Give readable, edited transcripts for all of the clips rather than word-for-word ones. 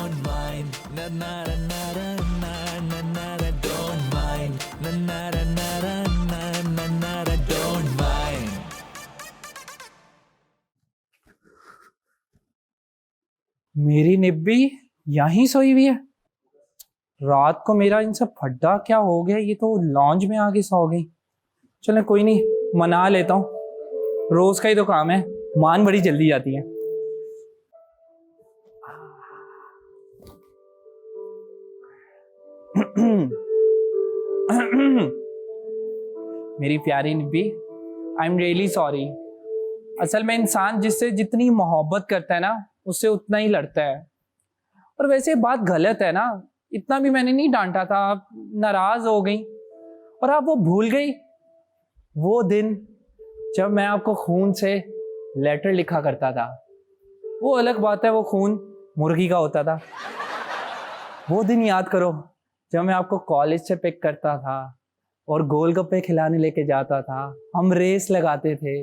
don't mind, na na na na na na na na, don't mind, na na na na na na na na, don't mind. मेरी निब्बी यहीं सोई हुई है। रात को मेरा इनसे फड्डा क्या हो गया, ये तो लॉन्ज में आके सो गई। चलो कोई नहीं, मना लेता हूँ, रोज का ही तो काम है, मान बड़ी जल्दी जाती है। मेरी प्यारी निब्बी, आई एम रियली सॉरी। असल में इंसान जिससे जितनी मोहब्बत करता है ना, उससे उतना ही लड़ता है। और वैसे बात गलत है ना, इतना भी मैंने नहीं डांटा था, आप नाराज हो गई और आप वो भूल गई वो दिन जब मैं आपको खून से लेटर लिखा करता था। वो अलग बात है, वो खून मुर्गी का होता था। वो दिन याद करो जब मैं आपको कॉलेज से पिक करता था और गोलगप्पे खिलाने लेके जाता था, हम रेस लगाते थे।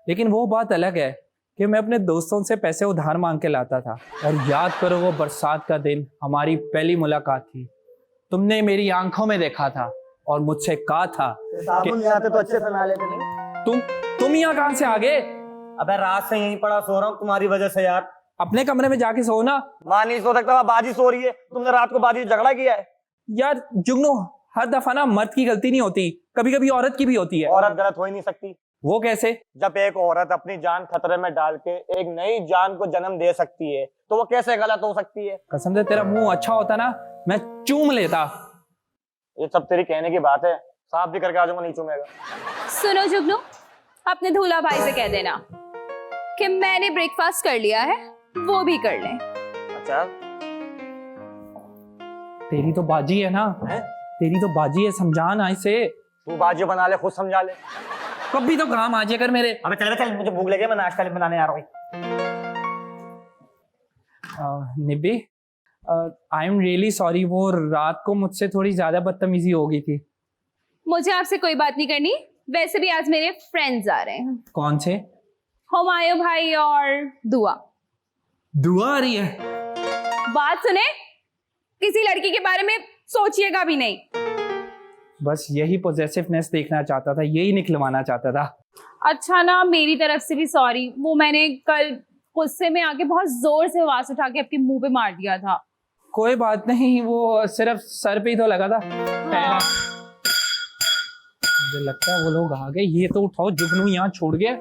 लेकिन वो बात अलग है कि मैं अपने दोस्तों से पैसे उधार मांग के लाता था। और याद करो वो बरसात का दिन, हमारी पहली मुलाकात थी। तुमने मेरी आंखों में देखा था और मुझसे कहा था साबुन ले आते तो अच्छे से नहा लेते नहीं। तुम यहाँ कहाँ से आ गए? अबे रात से यहीं पड़ा सो रहा हूँ तुम्हारी वजह से यार। अपने कमरे में जाके सो ना। माँ नहीं सो सकता, बाजी सो रही है। तुमने रात को बाजी झगड़ा किया है। यार जुगनू, हर दफा ना मर्द की गलती नहीं होती, कभी कभी औरत की भी होती है। औरत गलत हो ही नहीं सकती। वो कैसे? जब एक औरत अपनी जान खतरे में डाल के एक नई जान को जन्म दे सकती है तो वो कैसे गलत हो सकती है? कसम से तेरा मुंह अच्छा होता ना, मैं चूम लेता। ये सब तेरी कहने की बात है, साफ भी करके आ जाऊंगा, नहीं चूमेगा। सुनो जुगनू, अपने धूला भाई से कह देना कि मैंने ब्रेकफास्ट कर लिया है, वो भी कर लें। अच्छा, तेरी तो बाजी है ना, तेरी तो बाजी है, समझा ना इसे। तू बाजी बना ले, खुद समझा ले। कभी तो काम आ जाए कर मेरे। अबे चल चल, मुझे भूख लगी, मैं नाश्ता बनाने आ रहा हूँ। निब्बी, आई एम रियली सॉरी, वो रात को मुझसे थोड़ी ज्यादा बदतमीजी हो गई थी। मुझे आपसे कोई बात नहीं करनी, वैसे भी आज मेरे फ्रेंड्स आ रहे हैं। कौन से? हुमायूं भाई और दुआ। दुआ आ रही है? बात सुने, किसी लड़की के बारे में सोचिएगा भी नहीं। बस यही पॉजेसिवनेस देखना चाहता था, यही निकलवाना चाहता था। अच्छा ना, मेरी तरफ से भी सॉरी। वो मैंने कल गुस्से में आके बहुत जोर से आवाज उठा के आपके मुंह पे मार दिया था। कोई बात नहीं, वो सिर्फ सर पे ही तो लगा था। हाँ। मुझे लगता है वो लोग आ गए, ये तो उठाओ, जुगनू यहाँ छोड़ गया।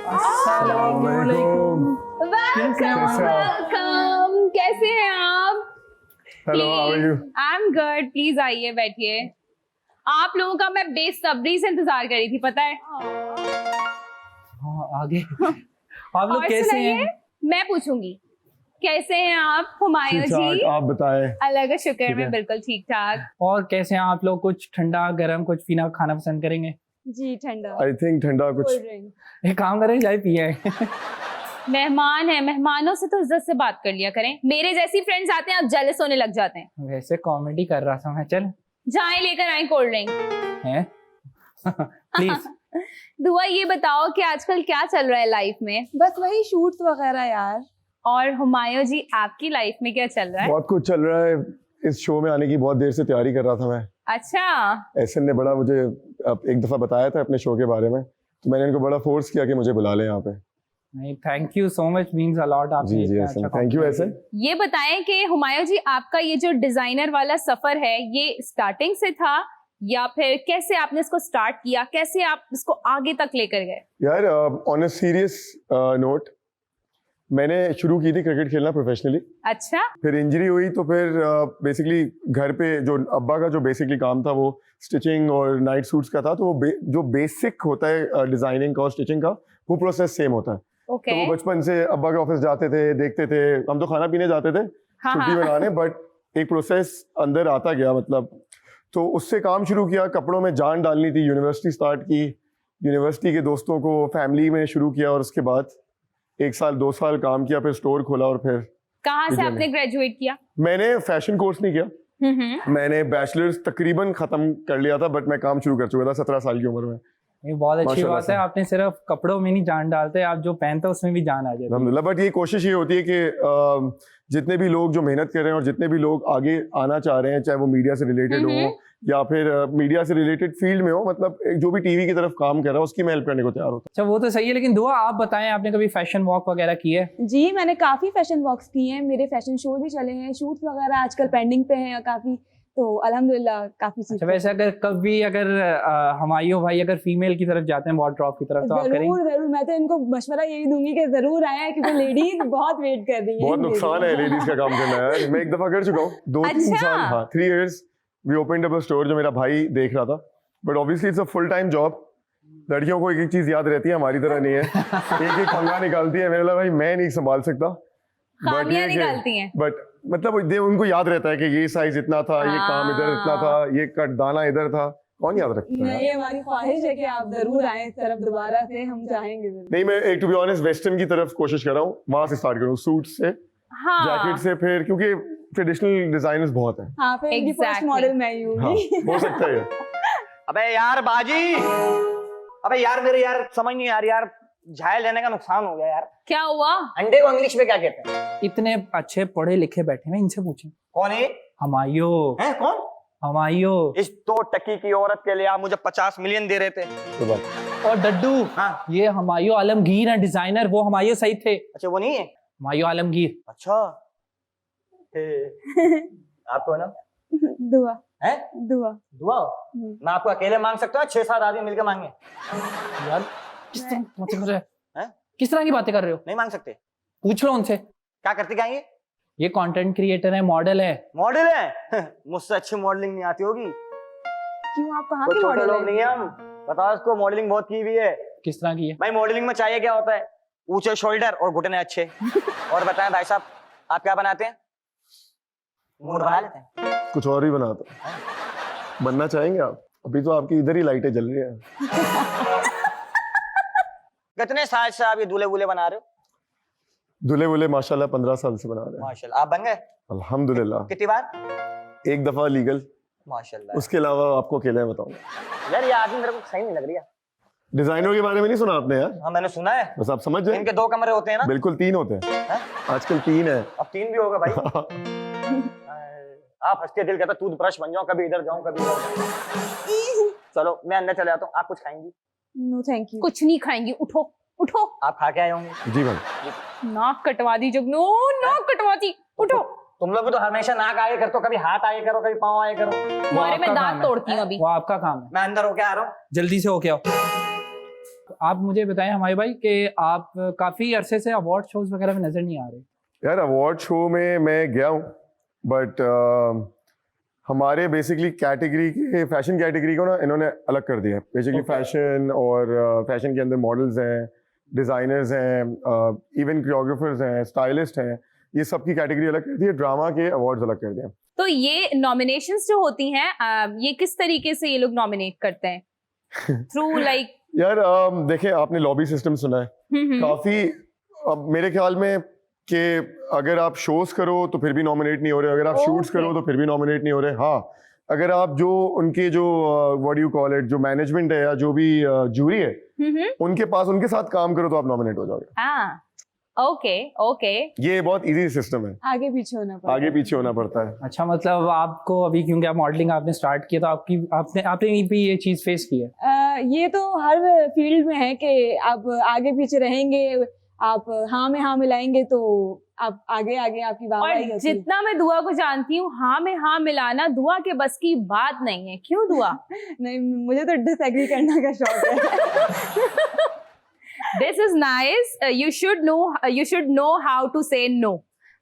अस्सलामुअलैकुम। वेलकम, कैसे हैं आप? Hello, how are you? I am good, please आइए बैठिए। आप लोगों का मैं बेसब्री से इंतजार कर रही थी, पता है। हाँ, आगे। आप लोग और कैसे सुनाइए, हैं? मैं पूछूंगी कैसे हैं आप हुमायूं ठीक ठाक, जी? आप बताएं। अल्लाह का शुक्र, ठीक मैं है। बिल्कुल ठीक ठाक। और कैसे हैं आप लोग? कुछ ठंडा गरम कुछ पीना खाना पसंद करेंगे? जी ठंडा, आई थिंक ठंडा कुछ। Cold drink. एक काम करें, चाय पिए। मेहमान है, मेहमानों से तो इज्जत से बात कर लिया करें। मेरे जैसी फ्रेंड्स आते हैं, आप जेलस होने लग जाते हैं। वैसे कॉमेडी कर रहा था मैं। चल जाए लेकर आए कोल्ड ड्रिंक। हैं? प्लीज। दुआ, ये बताओ कि आजकल क्या चल रहा है लाइफ में? बस वही शूट्स वगैरह यार। और हुमायूं जी, आपकी लाइफ में क्या चल रहा है? बहुत कुछ चल रहा है। इस शो में आने की बहुत देर से तैयारी कर रहा था मैं। अच्छा, एसन ने बड़ा मुझे एक दफा बताया था अपने शो के बारे में, तो मैंने इनको बड़ा फोर्स किया कि मुझे बुला लें यहाँ पे। नहीं, thank you so much, means a lot. आप जी जी एसन, थैंक यू एसन। ये बताएं कि हुमायूं जी, आपका ये जो डिजाइनर वाला सफर है, ये स्टार्टिंग से था या फिर कैसे आपने इसको स्टार्ट किया, कैसे आप इसको आगे तक लेकर गए? यार ऑन अ सीरियस नोट, मैंने शुरू की थी क्रिकेट खेलना प्रोफेशनली। अच्छा, फिर इंजरी हुई तो फिर बेसिकली घर पे जो अब्बा का जो बेसिकली काम था वो स्टिचिंग और नाइट सूट्स का था, तो वो जो बेसिक होता है डिजाइनिंग का और स्टिचिंग का, वो प्रोसेस सेम होता है। ओके। तो वो बचपन से अब्बा के ऑफिस जाते थे, देखते थे, हम तो खाना पीने जाते थे हाँ, छुट्टी हाँ। मनाने, बट एक प्रोसेस अंदर आता गया मतलब। तो उससे काम शुरू किया, कपड़ों में जान डालनी थी, यूनिवर्सिटी स्टार्ट की, यूनिवर्सिटी के दोस्तों को फैमिली में शुरू किया, और उसके बाद 1 साल 2 साल काम किया, फिर स्टोर खोला, और फिर कहाँ से बिजली आपने ग्रेजुएट किया? मैंने फैशन कोर्स नहीं किया। मैंने बैचलर्स तकरीबन खत्म कर लिया था, बट मैं काम शुरू कर चुका था 17 साल की उम्र में। ये बहुत अच्छी माशाल्लाह बात है, से। आपने सिर्फ कपड़ों में नहीं जान डालते, आप जो पहनते हो उसमें भी जान आ जाती है। अल्हम्दुलिल्लाह। बट ये कोशिश ये होती है कि जितने भी लोग जो मेहनत कर रहे हैं और जितने भी लोग आगे आना चाह रहे हैं, चाहे वो मीडिया से रिलेटेड हो या फिर मीडिया से रिलेटेड फील्ड में हो, मतलब जो भी टीवी की तरफ काम कर रहा है उसकी मैं हेल्प करने को तैयार होता अच्छा वो तो सही है, लेकिन दुआ आप बताएं, आपने कभी फैशन वॉक वगैरह की है? जी मैंने काफ़ी फैशन वॉक्स किए हैं, मेरे फैशन शो भी चले हैं, शूट्स वगैरह आजकल पेंडिंग पे हैं काफ़ी, तो अल्हम्दुलिल्लाह काफ़ी चीज़। अच्छा वैसे अगर कभी अगर हमायूं भाई अगर फीमेल की तरफ जाते हैं वॉर्डरोब की तरफ तो आप करेंगे? जरूर जरूर, मैं तो इनको मशवरा यही दूंगी कि जरूर आए, क्योंकि लेडीज बहुत वेट कर रही है। हैं। बहुत नुकसान है लेडीज का काम करना यार। मैं एक दफा कर चुका हूँ, 2-3 अच्छा। साल, हाँ 3 years we opened up a store जो मेरा भाई देख रहा था। But obviously it's a full time job. लड़कियों को एक एक चीज याद रहती है, हमारी तरह नहीं है। एक एक पंगा निकालती है, मेरे लगा भाई मैं नहीं संभाल सकता। खामियां निकालती हैं। बट मतलब उनको याद रहता है कि ये साइज इतना था, ये काम इधर इतना था, ये कट दाना इधर था। कौन याद रखता है? नहीं, हमारी ख्वाहिश है कि आप जरूर आए इस तरफ दोबारा से, हम चाहेंगे जरूर। नहीं, मैं एक टू बी ऑनेस्ट वेस्टर्न की तरफ कोशिश कर रहा हूँ, वहां से स्टार्ट करूँ, सूट से, हाँ जैकेट से, फिर क्योंकि ट्रेडिशनल डिजाइनर्स बहुत हैं। हाँ, फिर फर्स्ट Exactly. मॉडल मैं ही हाँ, हूँ। हो सकता है। अबे यार बाजी, अबे यार मेरे यार समझ नहीं आ रही यार, झायल लेने का नुकसान हो गया यार। क्या हुआ? अंडे को इंग्लिश में क्या कहते हैं? इतने अच्छे पढ़े लिखे बैठे हैं, इनसे पूछें। कौन है? हमायूं, हैं कौन? हमायूं इस 2 टकी की औरत के लिए आप मुझे 50 मिलियन दे रहे थे। तो बात और डड्डू, हाँ। ये हमायूं आलमगीर है डिजाइनर, वो हमायूं सही थे, अच्छा वो नहीं है? हमायूं आलमगीर। अच्छा आपको ना दुआ है दुआ। दुआ, मैं आपको अकेले मांग सकता हूँ, 6-7 आदमी मिलकर मांगे? यार किस तरह की बातें कर रहे हैं? हो? किस तरह की बातें कर रहे हो? नहीं मांग सकते? पूछ लो उनसे। क्या करते क्या ये? ये कंटेंट क्रिएटर है, मॉडल है। मॉडल है? मुझसे अच्छी मॉडलिंग नहीं आती होगी। क्यों, आप कहाँ कोई के छोटे मॉडल लोग नहीं है हम। बताओ इसको, मॉडलिंग बहुत की हुई है किस तरह की है? भाई। मॉडलिंग में चाहिए क्या होता है? ऊंचे शोल्डर और घुटने अच्छे। और बताएं भाई साहब, आप क्या बनाते हैं? मूड बना लेते हैं? कुछ और ही बनाता बनना चाहेंगे आप? अभी तो आपकी इधर ही लाइटें जल रही हैं। कितने साल से आप ये दूल्हे वूल्हे बना रहे हो? दूल्हे वूल्हे माशाल्लाह 15 साल से बना रहे हैं। माशाल्लाह। आप बन गए? अल्हम्दुलिल्लाह। कितनी बार? एक दफा लीगल, माशाल्लाह। उसके अलावा आपको अकेले बताऊंगा। यार ये आदमी मेरे को सही नहीं लग रही है। डिजाइनरों के बारे में नहीं सुना आपने यार? हाँ मैंने सुना है, बस आप समझ जाए। इनके 2 कमरे होते हैं ना? बिल्कुल 3 होते हैं, हैं? आजकल 3 है। अब 3 भी होगा भाई। आप हंसते दिल कहता टूथब्रश बन जाओ, कभी इधर जाऊं कभी इधर जाऊं। चलो मैं अंदर चले जाता हूँ, आप कुछ खाएंगी? No thank you. कुछ नहीं खाएंगी, उठो उठो। आप खा के आए होंगे? जी भाई। नाक कटवा दी जुगनू, नाक कटवा दी, उठो। तुम लोग भी तो हमेशा नाक आगे करते हो, कभी हाथ आगे करो, कभी पाँव आगे करो। तुम्हारे में आपका दांत काम है। तोड़ती हूँ अभी। वो आपका काम है, मैं अंदर होके आ रहा हूँ। जल्दी से होके आओ। आप मुझे बताएं हमारे भाई कि आप काफी अरसे से अवार्ड शोज वगैरह में नजर नहीं आ रहे। यार अवार्ड शो में मैं गया हूँ, बट हमारे बेसिकली कैटेगरी के, फैशन कैटेगरी को ना इन्होंने अलग कर दिया है। बेसिकली फैशन और फैशन के अंदर मॉडल्स हैं, डिज़ाइनर्स हैं, इवन कोरियोग्राफर्स हैं, स्टाइलिस्ट हैं, ये सब की कैटेगरी अलग कर दी है। ड्रामा के अवार्ड्स अलग कर दिए हैं। तो ये नॉमिनेशंस जो होती हैं, ये किस तरीके से ये लोग नॉमिनेट करते हैं? थ्रू लाइक यार देखें, आपने लॉबी सिस्टम सुना है काफी। अब मेरे ख्याल में कि अगर आप शोज करो तो फिर भी नॉमिनेट नहीं हो रहे, अगर आप शूट्स करो तो फिर भी नॉमिनेट नहीं हो रहे। हाँ, अगर आप जो उनके जो व्हाट यू कॉल इट, जो मैनेजमेंट है या जो भी जूरी है उनके पास, उनके साथ काम करो तो आप नॉमिनेट हो जाओगे। हाँ, ओके ओके। ये बहुत इजी सिस्टम है, आगे पीछे होना पड़ता आगे पीछे होना पड़ता है। अच्छा, मतलब आपको अभी क्योंकि आप मॉडलिंग आपने स्टार्ट किया तो आपने भी ये चीज फेस की है? ये तो हर फील्ड में है कि आप आगे पीछे रहेंगे, आप हाँ में हाँ मिलाएंगे तो आप आगे आगे आपकी वाहवाही और होती है। जितना मैं दुआ को जानती हूँ, हाँ में हाँ मिलाना दुआ के बस की बात नहीं है। क्यों दुआ? नहीं, मुझे तो डिसएग्री करने का शौक है। This is nice. You should know how to say no.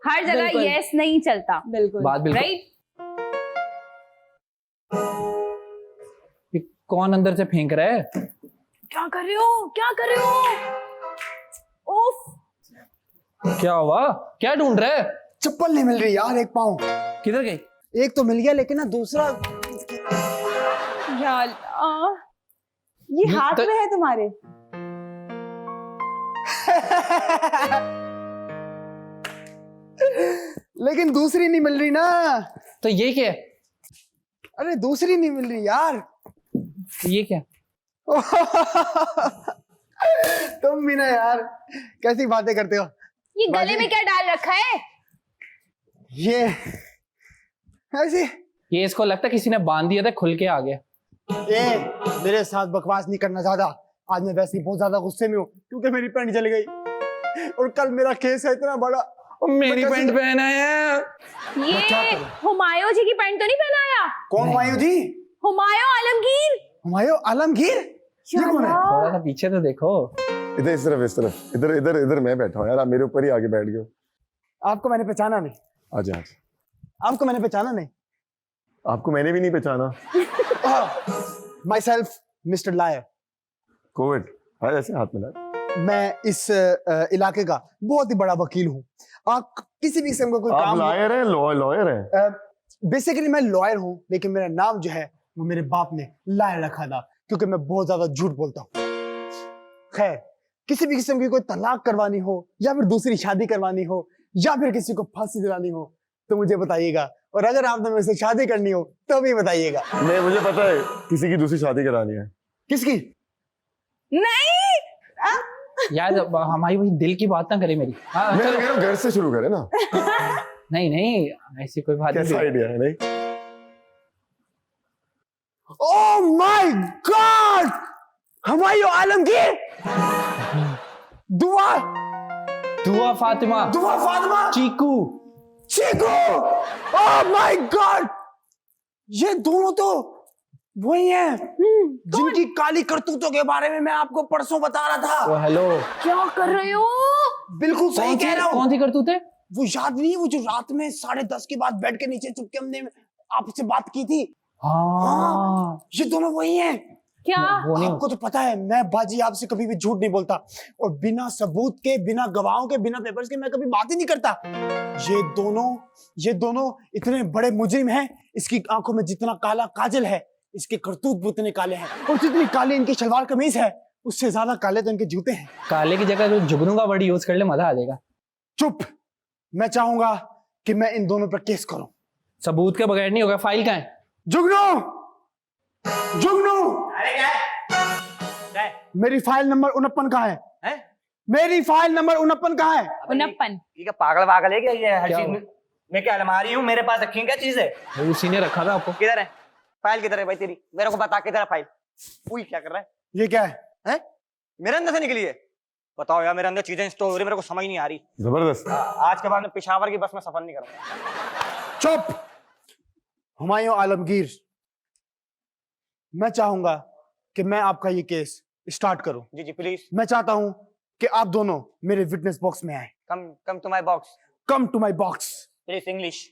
हर जगह बिल्कुल। यस नहीं चलता, बिल्कुल। बात बिल्कुल। राइट? ये कौन अंदर से फेंक रहा है? क्या कर रहे हो, क्या कर रहे हो? उफ, क्या हुआ? क्या ढूंढ रहा है? चप्पल नहीं मिल रही यार, एक पाँव। किधर गई? एक तो मिल गया लेकिन ना दूसरा। या ये हाथ तो- में है तुम्हारे? लेकिन दूसरी नहीं मिल रही ना। तो ये क्या है? अरे दूसरी नहीं मिल रही यार। ये क्या? तुम भी ना यार, कैसी बातें करते हो। ये गले में क्या डाल रखा है? ये ऐसे ये इसको लगता है किसी ने बांध दिया था, खुल के आ गया। मेरे साथ बकवास नहीं करना ज्यादा। आज मैं वैसे ही बहुत ज्यादा गुस्से में हूँ क्योंकि मेरी पैंट जल गई और कल मेरा केस है इतना बड़ा। मेरी पैंट पहना है। ये हुमायूं जी की पैंट तो नहीं पहनाया? कौन हुमायूं जी? हुमायूं आलमगीर। हुमायूं आलमगीर? ये कौन है? थोड़ा सा पीछे तो देखो। इधर इस तरफ, इधर इधर इधर मैं बैठा हूँ यार, आप मेरे ऊपर ही आगे बैठ गए हो। आपको मैंने पहचाना नहीं। आजा आजा। आपको मैंने पहचाना नहीं। आपको मैंने भी नहीं पहचाना। Myself mister liar. Covid आज ऐसे हाथ मिला। मैं इस इलाके का बहुत ही बड़ा वकील हूँ। आप किसी भी किस्म का कोई आप काम लॉयर हैं? लॉयर हैं? बेसिकली मैं लॉयर हूँ, लेकिन मेरा नाम जो है वो मेरे बाप ने लायर रखा था क्योंकि मैं बहुत ज्यादा झूठ बोलता हूँ। खैर, किसी भी किस्म की कोई तलाक करवानी हो या फिर दूसरी शादी करवानी हो या फिर किसी को फांसी दिलानी हो तो मुझे बताइएगा, और अगर आपने मेरे से शादी करनी हो तो भी बताइएगा। नहीं, मुझे पता है किसी की दूसरी शादी करानी है। किसकी? नहीं यार हमारी वही दिल की बात ना करे मेरी। हाँ मैं चलो। कह रहा हूं घर से शुरू करें ना। नहीं नहीं, ऐसी कोई बात कैसा नहीं। आइडिया है? नहीं oh my God, Humayun Alamgir. दुआ दुआ फातिमा, दुआ फातिमा, चीकू। चीकू। ओह माय गॉड, ये दोनों तो वही हैं जिनकी काली करतूतों के बारे में मैं आपको परसों बता रहा था। ओ हेलो, क्या कर रहे हो? बिल्कुल सही कह रहा हूँ। कौन सी करतूत है? वो याद नहीं, वो जो रात में 10:30 के बाद बेड के नीचे चुपके हमने आपसे बात की थी। हाँ ये दोनों वही हैं। क्या? वो नहीं। आपको तो पता है मैं बाजी आपसे कभी भी झूठ नहीं बोलता, और बिना सबूत के, बिना गवाहों के, बिना पेपर्स के मैं कभी बात ही नहीं करता। ये दोनों इतने बड़े मुजरिम हैं, इसकी आंखों में जितना काला काजल है इसके करतूत भी उतने काले हैं, और जितनी काली इनकी शलवार कमीज है उससे ज्यादा काले तो इनके जूते हैं। काले की जगह जो जुगनू का वर्ड यूज कर ले, मजा आ जाएगा। चुप, मैं चाहूंगा कि मैं इन दोनों पर केस करूं। सबूत के बगैर नहीं होगा। फाइल कहाँ है? जुगनू, जुगनू, अरे क्या है? मेरी फाइल नंबर 49 कहाँ है? हैं? मेरी फाइल नंबर 49 कहाँ है? उनप्पन। ये क्या पागल वागल है क्या? ये हर क्या चीज हुआ? मैं क्या अलमारी हूँ, मेरे पास रखी है क्या चीज है? वो उसी ने रखा था आपको। किधर है फाइल? किधर है भाई तेरी? मेरे को बता किधर है फाइल? उई क्या कर रहा है? ये क्या है? हैं? मेरे अंदर से निकली है? बताओ यार, मेरे अंदर चीजें स्टोर हो रही, मेरे को समझ नहीं आ रही। जबरदस्त। आज के बाद मैं पेशावर की बस में सफर नहीं करूंगा। चुप, हुमायूं आलमगीर, मैं चाहूंगा कि मैं आपका ये केस स्टार्ट करूं। जी जी प्लीज मैं चाहता हूं कि आप दोनों मेरे विटनेस बॉक्स में आए। Come to my box. Come to my box. Please English.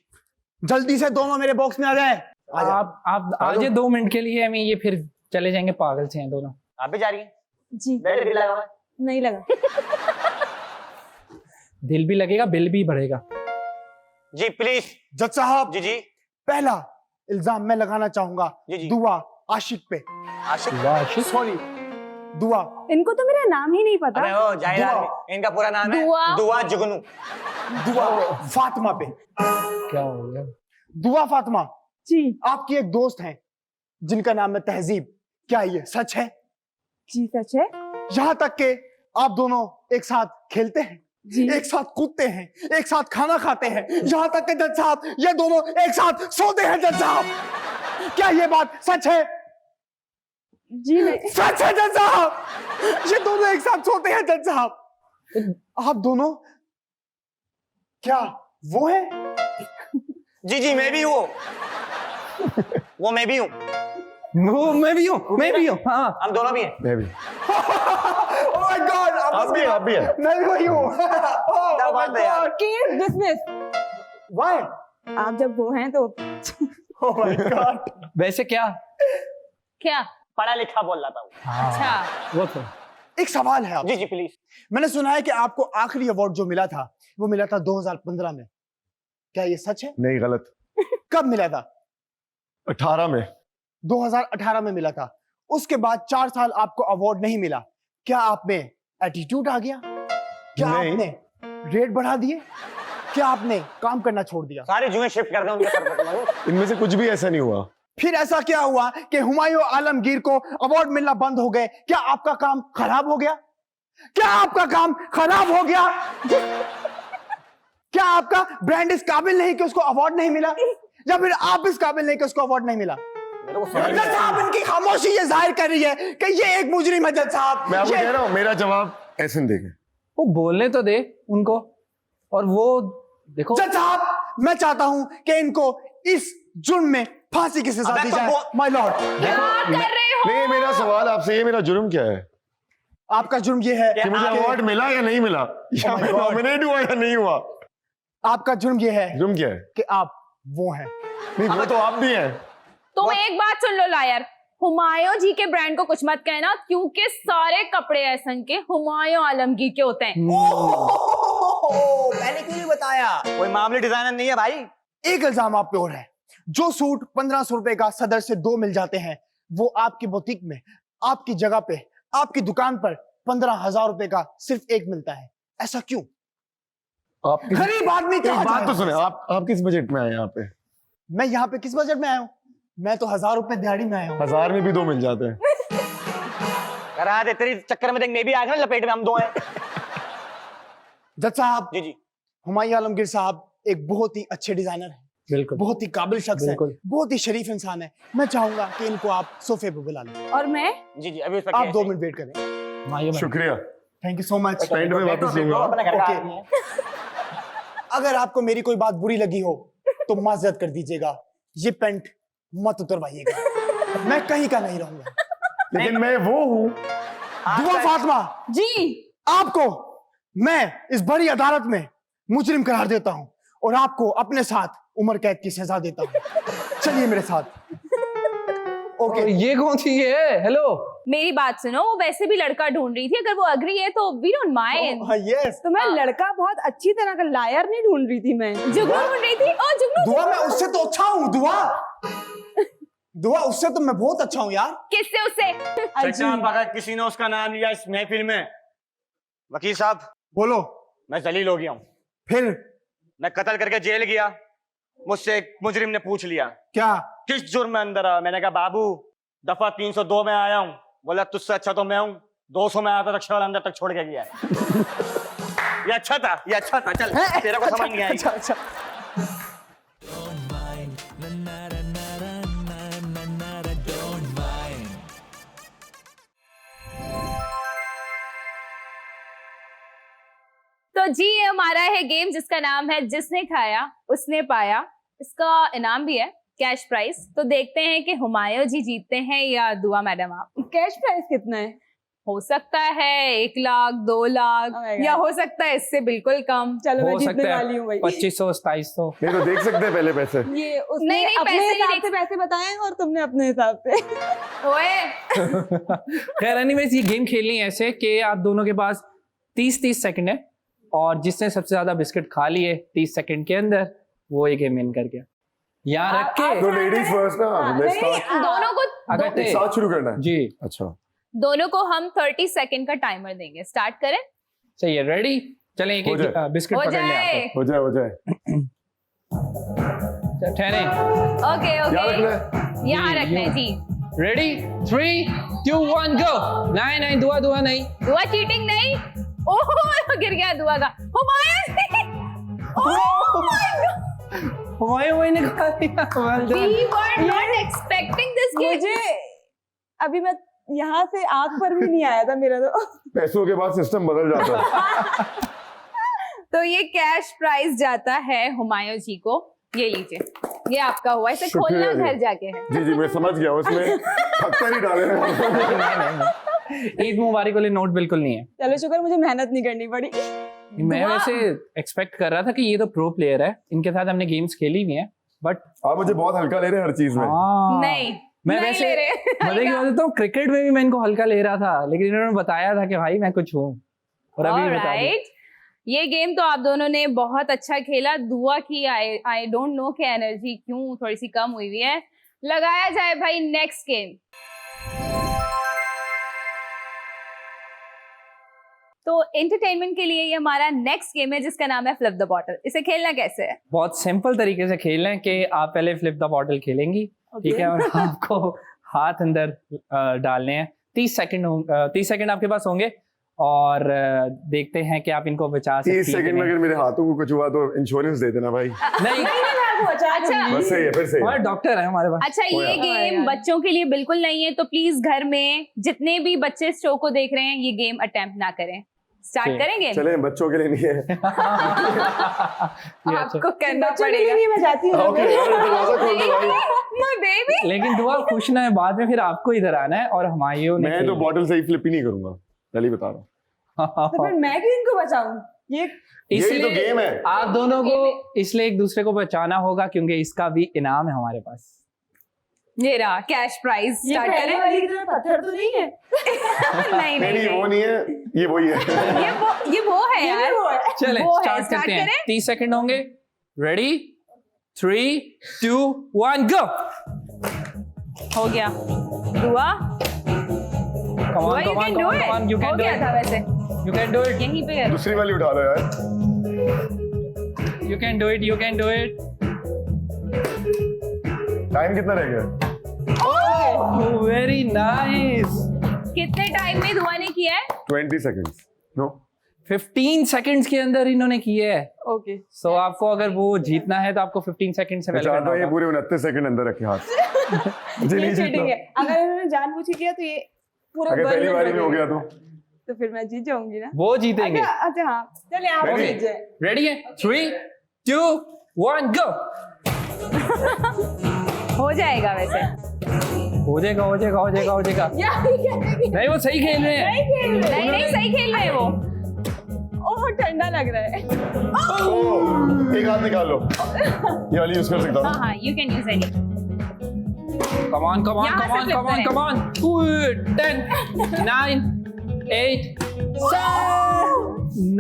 जल्दी से दोनों मेरे बॉक्स में आ जाए। आ जाओ। आप आ जाए 2 मिनट के लिए, हमें ये फिर चले जाएंगे। पागल से हैं दोनों। आप भी जा रही है? जी बेल भी लगा हुआ है? नहीं लगा। दिल भी लगेगा, बिल भी बढ़ेगा। जी प्लीज। जज साहब, जी जी पहला इल्जाम मैं लगाना चाहूंगा जी जी। दुआ आशिक पे। आशिक? वाह, आशिक। सॉरी, दुआ। इनको तो मेरा नाम ही नहीं पता। अरे ओ जाहिर दुआ। आदमी, इनका पूरा नाम है दुआ। दुआ जुगनू। दुआ फातिमा पे। क्या हो गया? दुआ फातिमा, जी आपकी एक दोस्त है जिनका नाम है तहजीब, क्या ये सच है? जी सच है। यहाँ तक के आप दोनों एक साथ खेलते हैं, जी एक साथ कूदते हैं, एक साथ खाना खाते हैं, यहाँ तक के जज साहब ये दोनों एक साथ सोते हैं। जज साहब, क्या ये बात सच है? जी नहीं। सच है जज साहब, ये दोनों एक साथ सोते हैं। जज साहब, आप दोनों क्या वो है? जी जी मैं भी हूँ। वो मैं भी हूँ। वो मैं भी हूँ, मैं भी हूँ। हाँ हम दोनों भी हैं। मैं भी। Oh my God, आप भी हैं। मैं भी वही हूँ। Oh क्या my बात है यार? God, case dismiss. why? आप जब वो हैं तो Oh my God. वैसे क्या? क्या? पढ़ा लिखा बोल रहा था वो। अच्छा। वो तो एक सवाल है आप, जी जी प्लीज। मैंने सुना है कि आपको आखिरी अवार्ड जो मिला था वो मिला था 2015 में, क्या ये सच है? नहीं, गलत। कब मिला था? 18 में। 2018 में मिला था। उसके बाद 4 साल आपको अवार्ड नहीं मिला। क्या आप में एटीट्यूड आ गया? क्या नहीं। आपने रेट बढ़ा दिए? क्या आपने काम करना छोड़ दिया? सारे जुए शिफ्ट कर दे उनके सर पे। इनमें से कुछ भी ऐसा नहीं हुआ। फिर ऐसा क्या हुआ कि हुमायूं आलमगीर को अवार्ड मिलना बंद हो गए? क्या आपका काम खराब हो गया? क्या आपका काम खराब हो गया? क्या आपका ब्रांड इस काबिल नहीं कि उसको अवार्ड नहीं मिला, या फिर आप इस काबिल नहीं कि उसको अवार्ड नहीं मिला? जज साहब, इनकी खामोशी ये जाहिर कर रही है कि ये एक मुजरिम है। जज साहब, मैं आपको कह रहा हूँ, मेरा जवाब ऐसे देखें। वो बोलने तो दे उनको, और वो देखो। जज साहब, मैं चाहता हूं कि इनको इस जुर्म में फांसी की सजा दी जाए। माय लॉर्ड, क्या कर रहे हो? नहीं, मेरा सवाल आपसे ये, मेरा जुर्म क्या है? आपका जुर्म ये है कि मुझे अवार्ड मिला या नहीं मिला, या मैं नॉमिनेट हुआ या नहीं हुआ? आपका जुर्म ये है जुर्म क्या है? कि आप वो हैं। नहीं, वो तो आप भी हैं। तुम एक बात सुन लो लायर, हुमायूं जी के ब्रांड को कुछ मत कहना, क्योंकि सारे कपड़े ऐसन के हुमायूं आलमगीर के होते हैं। मैंने क्यों नहीं बताया? कोई मामूली डिजाइनर नहीं है भाई। एक इल्जाम आप पे और है, जो सूट 1500 रुपए का सदर से 2 मिल जाते हैं, वो आपकी बुटीक में, आपकी जगह पे, आपकी दुकान पर 15,000 रुपए का सिर्फ एक मिलता है। ऐसा क्यों? आप गरीब आदमी एक कहाँ बात जाए? तो सुने, आप किस बजट में आए यहाँ पे? मैं यहाँ पे किस बजट में आया हूँ? मैं तो 1000 रुपए दिहाड़ी में आया हूँ। 1000 में भी 2 मिल जाते हैं। करा दे, तेरी चक्कर में देख मैं भी आ गया ना लपेट में, हम दो हैं। जज साहब, जी जी। हुमायूं आलमगीर साहब एक बहुत ही अच्छे डिजाइनर हैं, बिल्कुल बहुत ही काबिल शख्स है, बिल्कुल। बहुत ही शरीफ इंसान है। मैं चाहूंगा कि इनको आप सोफे पे बुला लें। और मैं जी जी, अभी उस पर आप केस 2 है। मिनट वेट करें। मायूं शुक्रिया, थैंक यू सो मच। पेंट में वापस लूंगा। अपना घर का ओके। आदमी है। अगर आपको मेरी कोई बात बुरी लगी हो तो माजरत कर दीजिएगा, ये पेंट मत उतरवाइएगा, मैं कहीं का नहीं रहूंगा। लेकिन मैं वो हूँ। दुआ फातिमा, जी आपको मैं इस बड़ी अदालत में मुजरिम करार देता हूं और आपको अपने साथ उम्र कैद की सजा देता हूं। चलिए मेरे साथ। ओके, और ये कौन सी है? हेलो, मेरी बात सुनो, वो वैसे भी लड़का ढूंढ रही थी, अगर वो अग्री है तो वी डोंट माइंड। यस। तो मैं लड़का बहुत अच्छी तरह का लायर नहीं ढूंढ रही थी मैं। जुगनू ढूंढ रही थी। ओ जुगनू, दुआ, मैं उससे तो अच्छा हूँ। दुआ उससे तो मैं बहुत अच्छा हूँ यार। किससे? उससे साहब, अगर किसी ने उसका नाम लिया इस महफिल में, वकील साहब बोलो। मैं जलील हो गया हूँ। फिर मैं कत्ल करके जेल गया, मुझसे एक मुजरिम ने पूछ लिया क्या? किस जुर्म में अंदर आया। मैंने कहा बाबू दफा 302 में आया हूँ। बोला तुझसे अच्छा तो मैं हूँ, 200 में आया था तो अंदर तक छोड़ के गया। ये अच्छा था, ये अच्छा था। चल तेरा को समझ नहीं आएगा। अच्छा। Don't mind. Na na na na na na na na. Don't mind. तो जी ये हमारा है गेम जिसका नाम है जिसने खाया उसने पाया। इसका इनाम भी है, कैश प्राइस। तो देखते हैं कि हुमायूं जी जीतते हैं या दुआ मैडम आप। कैश प्राइस कितना है? हो सकता है 1 lakh, 2 lakh, Oh my God. या हो सकता है इससे बिल्कुल कम। चलो मैं हो जीतने सकता वाली हूँ भाई। है 2500-2700। नहीं तो देख सकते हैं पहले पैसे। ये उसने नहीं, अपने पैसे नहीं हिसाब देख- से पैसे बताए और तुमने अपने हिसाब से। ओए खैर एनीवेज, ये गेम खेलनी है ऐसे कि आप दोनों के पास 30-30 सेकंड है, और जिसने सबसे ज्यादा बिस्किट खा लिए 30 सेकंड के अंदर, वो ये गेम विन कर गया। यहाँ रख के तो लेडीज फर्स्ट ना, लेट्स स्टार्ट। दोनों को अगर दो, एक साथ शुरू करना है। जी अच्छा, दोनों को हम 30 सेकंड का टाइमर देंगे। स्टार्ट करें? चाहिए, रेडी? चलें एक हो एक जाए। बिस्किट हो पकड़ लें जाए। आप। हो जाए। ठहरे, ओके क्या रखना ओके, है? यहाँ रखना है जी। रेडी? 3, 2, 1 गो। नहीं दुआ नहीं। दुआ चीटिंग नहीं। ओह गिर गया दुआ का। हुमायूं ने खा लिया। Well done. We were not expecting this game. मुझे अभी मैं यहाँ से आंख पर भी नहीं आया था मेरा तो। पैसों के बाद सिस्टम बदल जाता है। तो ये कैश प्राइज जाता है हुमायूं जी को। ये लीजिए, ये आपका हुआ। इसे शुक्रिया खोलना जी। घर जाके है। जी मैं समझ गया, उसमें पत्थर ही डाले हैं। ईद मुबारक वाले नोट बिल्कुल नहीं है। चलो शुक्र मुझे मेहनत नहीं करनी पड़ी। मैं वैसे एक्सपेक्ट कर रहा था कि ये तो प्रो प्लेयर है, इनके साथ हमने गेम्स खेली हुई हैं, बट आप मुझे बहुत हल्का ले रहे हैं हर चीज में। नहीं मैं नहीं वैसे ले रहे। मजे की बात बताऊं, क्रिकेट में भी मैं इनको हल्का ले रहा था, लेकिन इन्होंने बताया था कि भाई मैं कुछ हूँ, और अभी बता दिया। Alright. ये गेम तो आप दोनों ने बहुत अच्छा खेला। दुआ की आई डोंट नो कि एनर्जी क्यों थोड़ी सी कम हुई है। लगाया जाए भाई नेक्स्ट गेम। तो एंटरटेनमेंट के लिए ये हमारा नेक्स्ट गेम है जिसका नाम है फ्लिप द बॉटल। इसे खेलना कैसे है? बहुत सिंपल तरीके से खेल रहे हैं कि आप पहले फ्लिप द बॉटल खेलेंगी, ठीक है, और आपको हाथ अंदर डालने हैं। 30 सेकंड आपके पास होंगे और देखते हैं कि आप इनको बचा सकते हैं। 30 सेकंड में अगर मेरे हाथों को कुछ हुआ तो इंश्योरेंस दे देना भाई। नहीं, अच्छा बस सही है, फिर सही हमारे है। डॉक्टर है हमारे पास। अच्छा, ये यार। गेम बच्चों के लिए बिल्कुल नहीं है, तो प्लीज घर में जितने भी बच्चे इस शो को देख रहे हैं ये गेम अटेम्प्ट ना करें। स्टार्ट ठीक। करेंगे? चले, बच्चों के लिए नहीं है। ये अच्छा। आपको करना बच्चों के लिए पड़ेगा। नहीं, मैं जाती हूँ ओके यार, दरवाजा खोल दो भाई। My baby। लेकिन दुआ खुश ना है, बाद में फिर आपको इधर आना है और हमायूं ने मैं तो बॉटल से ही फ्लिप ही नहीं करूंगा, पहले ही बता रहा हूँ। तो फिर मैं क्यों इनको बचाऊं? ये यही तो गेम है। आप दोनों को इसलिए एक दूसरे को बचाना होगा क्योंकि इसका भी इनाम है हमारे पास। ये रहा कैश प्राइज। ये स्टार्ट पहले करें? वाली की तरह पत्थर तो नहीं है? नहीं नहीं नहीं वो नहीं है, ये वही है। ये वो है ये भी यार। वो है। चले वो है, स्टार्ट start करते हैं। करें? 30 सेकंड होंगे। रेडी, 3, 2, 1 गो। हो गया दुआ। कम दुआ, on you come can do on it। Come on, you हो कैन डू गया इट, था वैसे, यू कैन डू इट, यहीं पे कर। दूसरी वाली उठा लो यार। You can do it, you can do it. Time कितना रह गया? Very nice. कितने टाइम में दुआ ने किया है? 20 सेकंड्स। नो 15 सेकंड्स के अंदर इन्होंने किए है। ओके। सो आपको अगर वो जीतना है तो आपको 15 सेकंड से मैं पहले चाहता हूँ ये करना होगा। पूरे 29 सेकंड अंदर रखे हाथ। जी ये नहीं चीटिंग है। जीतना। अगर इन्होंने जानबूझ के किया तो ये पूरा अगर पहली बर्न बारी में हो गया तो फिर मैं जीत जाऊंगी ना। वो जीतेंगे। अच्छा अच्छा, हाँ चले आप Ready? जीत जाए। रेडी है? 3, 2, 1 गो। हो जाएगा वैसे। हो जाएगा, हो जाएगा, हो जाएगा, हो जाएगा। नहीं, वो सही खेल रहे हैं। नहीं नहीं सही खेल रहे हैं वो। ओह ठंडा लग रहा है। ओ, एक हाथ निकाल लो। ये वाली यूज कर सकता हाँ हूँ। हाँ, you can use any. Come on, come on, यहाँ come से on, flip come on, करें। come on. 10, 9, 8, 7.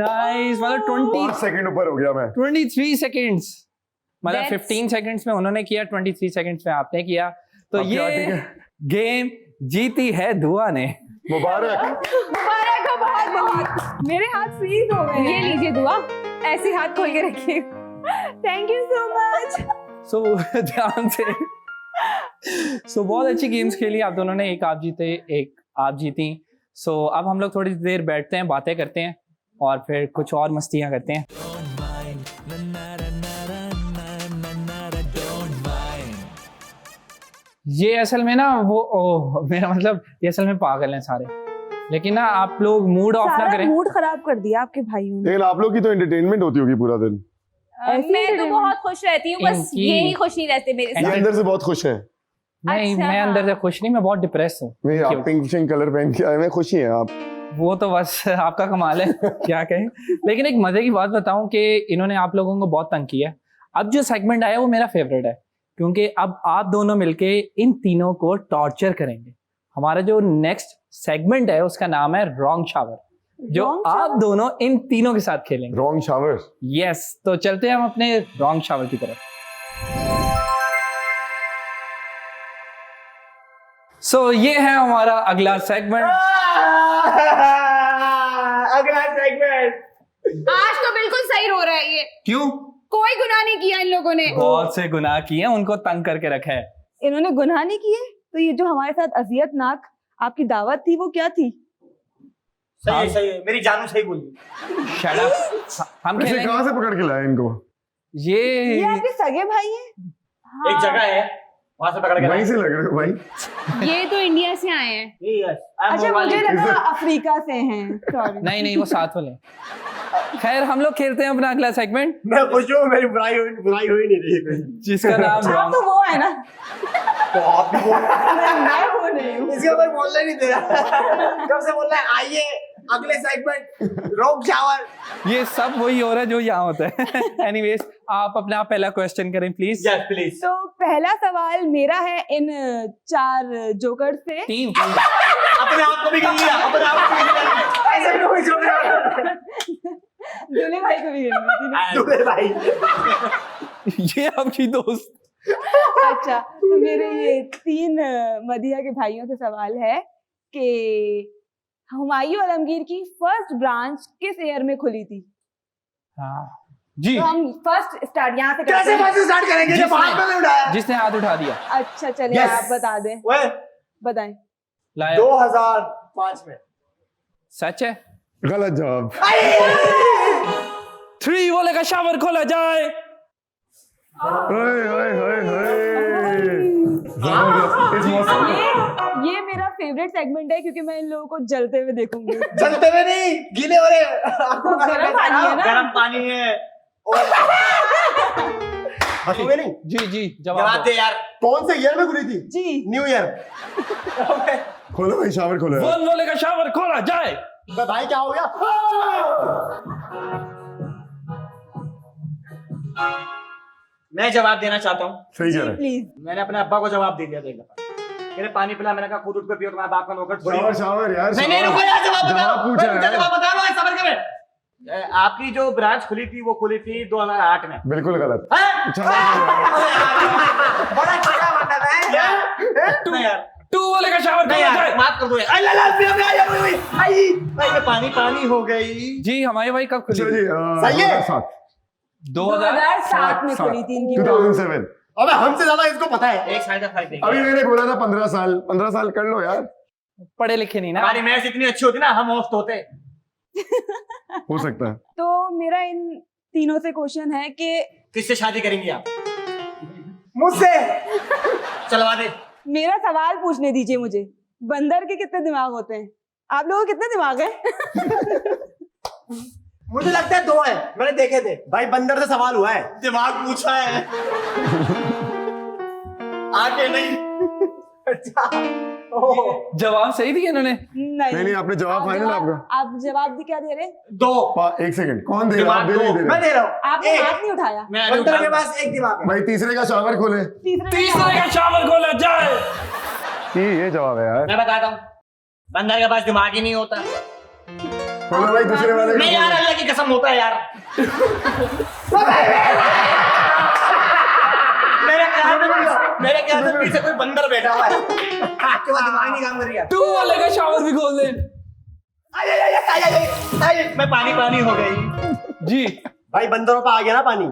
Nice. मतलब 5 सेकंड ऊपर हो गया मैं। 23 सेकंड्स। मतलब That's- 15 सेकंड्स में उन्होंने किया, 23 सेकंड्स में आपने किया। तो अब क्या, ठीक ये है? गेम जीती है दुआ ने। मुबारक। मुबारक हो बहुत बहुत। मेरे हाथ फ्रीज हो गए ये हैं। लीजिए दुआ, ऐसे हाथ खोल के रखिए। Thank you so much. So ध्यान से। सो बहुत अच्छी गेम्स खेली आप दोनों ने। एक आप जीते, एक आप जीती। सो अब हम लोग थोड़ी देर बैठते हैं, बातें करते हैं और फिर कुछ और मस्तियां करते हैं। Don't mind. Na na na na na na na na. Don't mind. ये असल में ना वो मेरा मतलब ये असल में पागल हैं सारे, लेकिन ना आप लोग मूड ऑफ ना सारा करें। मूड खराब कर दिया आपके भाइयों ने। लेकिन आप लोग की तो एंटरटेनमेंट होती होगी पूरा दिन। ऐसी मैं तो entertainment। बहुत खुश रहती हूँ, बस इनकी- ये ही खुश नहीं रहते मेरे ये साथ। अंदर से बहुत खुश है। नहीं, अच्छा, मैं अंदर हाँ। से खुश नहीं, मैं बहुत डिप्रेस हूँ। नहीं, आप क्यों? पिंक पिंक कलर पहन के आए हैं, खुशी हैं आप। वो तो बस आपका कमाल है। क्या कहें। लेकिन एक मजे की बात बताऊं कि इन्होंने आप लोगों को बहुत तंग किया है। अब जो सेगमेंट आया वो मेरा फेवरेट है, क्योंकि अब आप दोनों मिलके इन तीनों को टॉर्चर करेंगे। हमारा जो नेक्स्ट सेगमेंट है उसका नाम है रॉन्ग शावर, जो Wrong आप shower? दोनों इन तीनों के साथ खेलेंगे। Wrong shower. यस, तो चलते हैं हम अपने रॉन्ग शावर की तरफ। सो ये है हमारा अगला सेगमेंट। अगला सेगमेंट। आज तो बिल्कुल सही रो रहा है ये। क्यों? कोई गुनाह नहीं किया इन लोगों ने। बहुत से गुनाह किए, उनको तंग करके रखा है। इन्होंने गुनाह नहीं किए तो ये जो हमारे साथ अजियतनाक आपकी दावत थी वो क्या थी? सही है, मेरी जानू सही बोली। Shut up। हम वैसे खेलेंगे कहाँ से पकड़ के लाए इनको? ये ये आपके सगे भाई हैं? एक जगह है, वहां से पकड़ के वहीं से लग रहे हो भाई। ये तो इंडिया से आए हैं। अच्छा मुझे लगा अफ्रीका से हैं। सॉरी। नहीं, वो साथ वाले। खैर, हम लोग खेलते हैं अपना अगला सेगमेंट, मैं खुश हूँ, मेरी बुराई हुई नहीं रही कोई। जिसका नाम आप रॉन्ग। तो वो है ना। तो आप भी बोल, मैं वो नहीं हूँ। इसका कोई बोलने नहीं दे रहा। कब से बोल रहा है आइए अगले सेगमेंट रॉन्ग शावर। ये सब वही हो रहा है जो यहाँ होता है। एनीवेज, आप अपना पहला क्वेश्चन करें प्लीज। Yes please. तो पहला सवाल मेरा है इन 4 जोकर से। 3। अपने आप को भी गिन लिया, अपने आप को भी गिन लिया। ऐसे भी कोई जोक नहीं। दूल्हे भाई को भी गिन ली थी। दूल्हे भाई। ये आपकी दोस्त। अच्छा तो मेरे ये 3 मदिया के भाइयों से सवाल है कि हुमायूं आलमगीर की फर्स्ट ब्रांच किस ईयर में खुली थी? हाँ, जी तो हम फर्स्ट स्टार्ट यहाँ से करते कैसे हैं। कैसे स्टार्ट करेंगे जब हाथ में नहीं उठाया? जिसने हाथ उठा दिया अच्छा चलिए Yes. आप बता दें, ओए, बताएं। लाया 2005 में। सच है। गलत जवाब। 3 वाले का शावर खोला जाए। ओए ओए ओए ओए जबरदस्त इस मौसम ये मेरा फेवरेट सेगमेंट है क्योंकि मैं इन लोगों को जलते हुए देखूंगी। जलते हुए नहीं, गीले हो रहे। आपको गर्म पानी है ना? गर्म पानी है। बस हो गए नहीं? जी जी जवाब जवाब दे यार। कौन से ईयर में खुली थी? जी न्यू ईयर। खोलो भाई शावर खोलो यार। 1 वाले का शावर खोला जाए। भाई क्या हो गया? मैं जवाब देना चाहता हूँ। सही कह रहे हैं। प्लीज। मैंने अपने अब्बा को जवाब दे दिया था एक दफा। मेरे पानी पिला, मैंने कहा खुद उठ के पियो, तुम्हारे बाप का नौकर थोड़ी हूँ। शावर शावर यार नहीं नहीं, शावर। रुको यार, जवाब बताओ। जवाब पूछा मैं यार। जवाब बता रहा हूँ, सबर करें। आपकी जो ब्रांच खुली थी वो खुली थी 2008 में। बिल्कुल गलत। हैं? बड़ा छोटा वाटर है। नहीं यार, 2 वाले का शावर नहीं खोला यार, जाए। माफ कर दो यार। अल्लाह अल्लाह, पिला, पिला, आई, आई, आई, आई, मैं पानी पानी हो गई। जी हमारी भाई कब खुली? अच्छा जी सही है। 2007 में खुली थी इनकी। 2007। अबे हमसे ज्यादा इसको पता है। एक साल का फर्क अभी देखिए। मैंने बोला था 15 साल कर लो यार। पढ़े लिखे नहीं ना। हमारी मैच इतनी अच्छी होती ना, हम होस्ट होते। हो सकता है। तो मेरा इन तीनों से क्वेश्चन है कि किससे शादी करेंगी आप? मुझसे। चलवा दे। मेरा सवाल पूछने दीजिए मुझे। बंदर के कितने दिमाग होते हैं? आप लोगों के कितने दिमाग हैं? मुझे लगता है 2 है, मैंने देखे थे। भाई बंदर से सवाल हुआ है। दिमाग पूछा है, आगे नहीं। अच्छा। ओह। जवाब सही दिया इन्होंने। नहीं नहीं आपने जवाब फाइनल आपका। आप जवाब क्या दे रहे? 2। एक सेकंड कौन दे रहा है? आप दे नहीं दे मैं रहे? दे रहा हूँ। आपने एक। हाथ नहीं उठाया। मैं बंदर के पास एक दिमाग है। भाई तीसरे का शावर खोले। तीसरे का शावर खोला जाए। ये जवाब है यार। मैं बताता हूँ, बंदर के पास दिमाग ही नहीं होता। खोलो भाई दूसरे वाले नहीं यार, अल्लाह की कसम होता है यार। मेरे ख्याल से पीछे कोई बंदर बैठा हुआ है। आपके पास दिमाग नहीं काम कर रहा। 2 वाले का शावर भी खोल दे। मैं पानी पानी हो गई। जी भाई बंदरों पे आ गया ना पानी,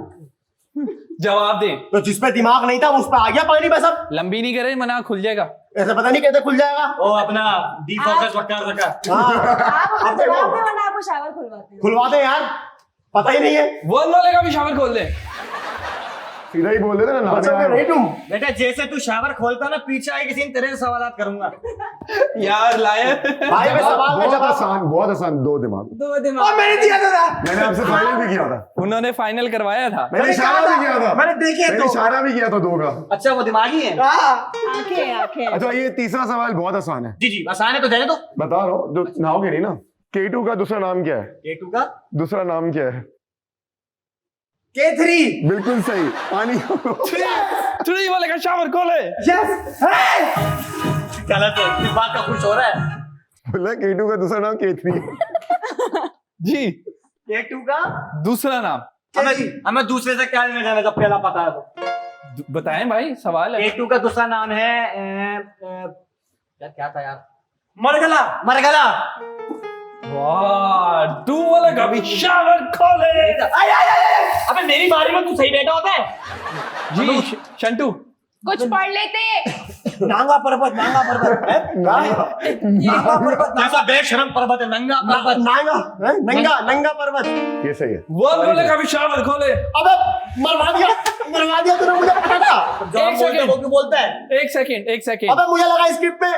जवाब दे। तो जिसपे दिमाग नहीं था उस पे आ गया पानी पे सब। लंबी नहीं करे मना खुल जाएगा। ऐसे पता नहीं कैसे खुल जाएगा। ओ अपना डिफोकस वक्का रखा। हाँ। आप अब अपना देखो, जवाब दे वरना आपको शावर खुलवाते हैं। खुलवा दे यार, पता ही नहीं है। 1 वाले का भी शावर खोल दे। सीधा ही बोल देते ना बचपन में नहीं तुम। बेटा जैसे तू शावर खोलता ना, पीछे आए किसी तेरे से सवाल करूंगा। यार लाया। भाई मैं सवाल में जवाब। बहुत आसान 2 दिमाग। 2 और दिमाग। मैंने दिया था ना। मैंने आपसे फाइनल भी किया था। उन्होंने फाइनल करवाया था। मैंने इशारा भी किया था। मैंने देखे मैंने तो। इशारा भी किया था 2 का। अच्छा वो दिमागी है। हाँ। आंखें आंखें। अच्छा ये तीसरा सवाल बहुत आसान है। जी जी आसान है तो देने दो। बता रहा हूँ जो नहाओगे नहीं ना। K2 का दूसरा नाम क्या है? K2 का दूसरा नाम क्या है? K3। बिल्कुल सही। पानी 3 वाले का शावर खोले। यस। गलत है, इस बात का खुश हो रहा है। बोला K2 का दूसरा नाम K3। जी K2 का दूसरा नाम हमें दूसरे से क्या लेना जाना, जब पहला पता है तो। बताएं भाई, सवाल है। K2 का दूसरा नाम है क्या था यार? मरगला। मरगला। वाह 2 वाले का भी शावर खोले। अबे मेरी बारी में तू सही बैठा होता है। जी शंटू कुछ पढ़ लेते। नांगा पर्वत, नांगा पर्वत। नांगा पर्वत। कैसा बेशरम पर्वत है, नंगा पर्वत। नांगा, नंगा, नंगा पर्वत। ये सही है। 1 वाले का भी शावर खोले। अबे मरवा दिया तूने, मुझे पता था। जो हम बोलते हैं वो क्यों बोलता है? एक सेकंड अबे मुझे लगा स्क्रिप्ट में।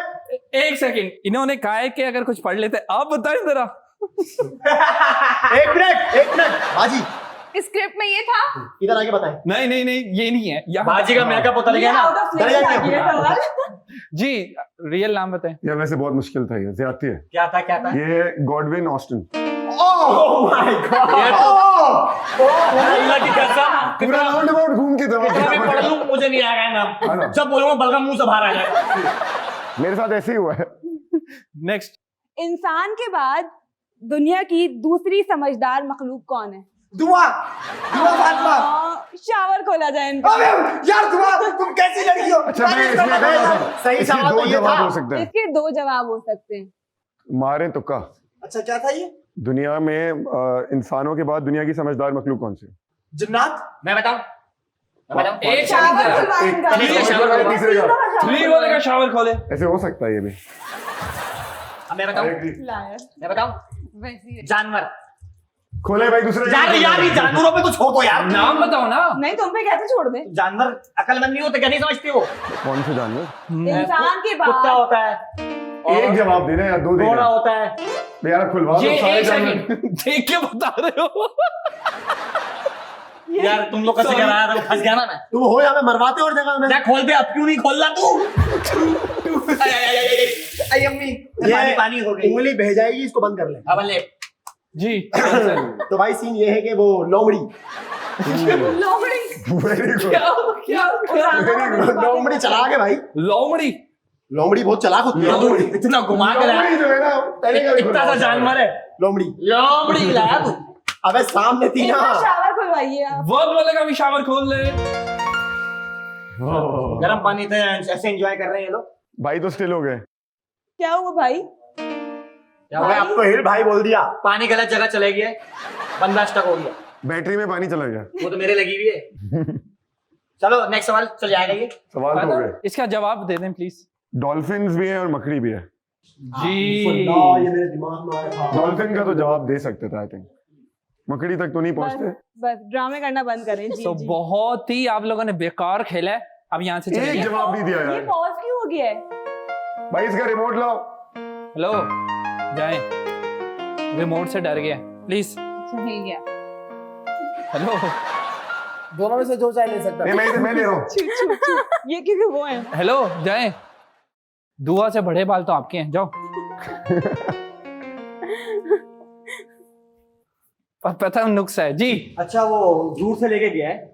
एक सेकंड। इन्होंने कहा है कि अगर कुछ पढ़ लेते। आप बताएं जरा। एक मिनट बाजी, स्क्रिप्ट में ये था। इधर आके बताएं। नहीं ये नहीं है यहाँ। बाजी का मेकअप होता ये है ना। आउट ऑफ प्लेस आ गया सवाल। जी रियल नाम बताएं। ये वैसे बहुत मुश्किल था। ये ज्यादती है। क्या था ये Godwin Austen. Oh my God. ये तो अल्लाह की कसम पूरा राउंड अबाउट घूम के कितना भी पढ़ दवा। लूं मुझे नहीं आएगा नाम। जब बोलूंगा बलगम मुंह से बाहर आ जाएगा। मेरे साथ ऐसे ही हुआ है। नेक्स्ट। इंसान के बाद दुनिया की दूसरी समझदार मखलूक कौन है? दुआ फातिमा। शावर खोला जाए इनका। अबे यार दुआ, तुम कैसी लड़की हो? अच्छा मैं इसमें बता रहा था। सही इसके सवाल 2 तो ये जवाब था। हो सकते हैं। इसके 2 जवाब हो सकते हैं। मारे तुक्का। अच्छा क्या था ये? दुनिया में इंसानों के बाद दुनिया की समझदार मखलूक कौन सी? जन्नत मैं बताऊं एक शावर सेकंड खुलवा इनका। चलिए, शावर खोलो। तीसरे का 3 बोलेगा शावर खोले। ऐसे हो सकता है ये भी। अब मैं बताऊं लायर। मैं बताऊं वैसे जानवर खोले भाई दूसरे का। यार यार ये जानवरों पे तो छोड़ दो यार नाम बताओ ना। नहीं तुम पे कैसे छोड़ दे? जानवर अकलमंद नहीं होते क्या नहीं समझते हो कौन से जानवर? इंसान के कुत्ता बाद होता है एक जवाब देना या दो घोड़ा देना? होता है यार खुलवा दो ये सारे एक जानवर। सेकंड देख के बता रहे हो। यार तुम लोग कैसे कराया था फंस गया ना मैं तुम हो या मैं मरवाते और जगह में। मैं खोल दे अब क्यों नहीं खोल रहा तू आई अम्मी पानी पानी हो गई उंगली बह जाएगी, इसको बंद कर ले। अब ले जी तो भाई सीन ये है कि वो लोमड़ी लोमड़ी वेरी गुड। क्या लोमड़ी चला के भाई, लोमड़ी। लोमड़ी बहुत चलाक होती है। लोमड़ी इतना घुमा कर लोमड़ी जो है ना पहले का भी इतना सा खुलवा जानवर है लोमड़ी लोमड़ी लाया तू अबे सामने थी ना। इनका शावर खुलवाइए आप। वर्ड बोलेगा भी शावर खोल ले। गर्म पानी थे ऐसे एंजॉय कर रहे हैं ये लोग भाई तो स्टिल हो गए। क्या हुआ भाई? अबे अब तो हिल भाई बोल दिया। पानी गलत जगह चले गया बंदा स्टक हो गया बैटरी में पानी चला गया। वो तो मेरे लगी हुई है चलो नेक्स्ट सवाल चल जाएगा ये सवाल तो हो गए। इसका जवाब दे दें प्लीज। डॉल्फिन्स भी है और मकड़ी भी है। जी ये मेरे दिमाग में आया था। डॉल्फिन का तो जवाब दे सकते थे आई थिंक। मकड़ी तक तो नहीं पहुंचते। बस ड्रामे करना बंद करें जी तो जी। बहुत ही आप लोगों ने बेकार खेला है। अब यहाँ से एक चलिए। जवाब नहीं दिया ये यार। पॉज क्यों हो गया है? भाई इसका रिमोट लाओ। हेलो जाए रिमोट से डर गया प्लीज। अच्छा हिल गया हेलो दोनों में से जो चाहे ले सकता है। मैं ले रहा हूँ। छू छू छू। ये क्योंकि वो है। हेलो जाए दुआ से बड़े बाल तो आपके हैं जाओ। पता नुक्स है जी। अच्छा वो दूर से लेके गया है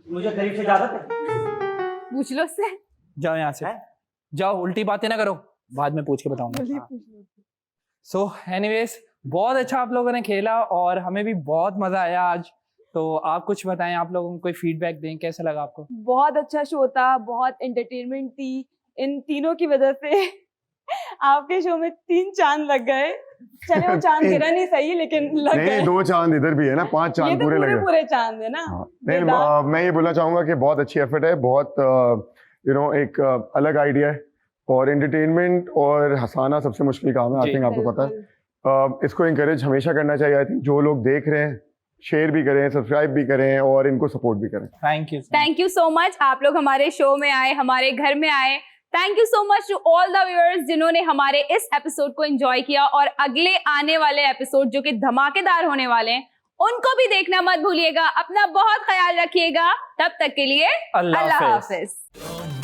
मुझे करीब से इजाजत है पूछ लो उससे जाओ यहाँ से जाओ उल्टी बातें ना करो बाद में पूछ के बताऊंगा। सो एनीवेज बहुत अच्छा आप लोगों ने खेला और हमें भी बहुत मजा आया आज। तो आप कुछ बताएं आप लोगों को कोई फीडबैक दें कैसा लगा आपको? बहुत अच्छा शो था, बहुत एंटरटेनमेंट थी। इन तीनों की वजह से आपके शो में 3 चांद लग गए। चले वो चांद गिरा नहीं सही लेकिन लग नहीं गए। 2 चांद इधर भी है ना 5 ये चांद तो पूरे पूरे लगे। पूरे चांद है ना। हाँ, नहीं बेदाग। मैं ये बोलना चाहूंगा कि बहुत अच्छी एफर्ट है। बहुत एक अलग आइडिया है और एंटरटेनमेंट और हंसाना सबसे मुश्किल काम है। आई जी। थिंक आपको पता है। इसको इंकरेज हमेशा करना चाहिए। आई थिंक जो लोग देख रहे हैं शेयर भी करें, सब्सक्राइब भी करें और इनको सपोर्ट भी करें। थैंक यू सो मच आप लोग हमारे शो में आए हमारे घर में आए। Thank you so much to all the viewers जिन्होंने हमारे इस एपिसोड को एंजॉय किया और अगले आने वाले एपिसोड जो कि धमाकेदार होने वाले हैं उनको भी देखना मत भूलिएगा। अपना बहुत ख्याल रखिएगा। तब तक के लिए अल्लाह अल्लाह हाफिज। हाफिज। Don't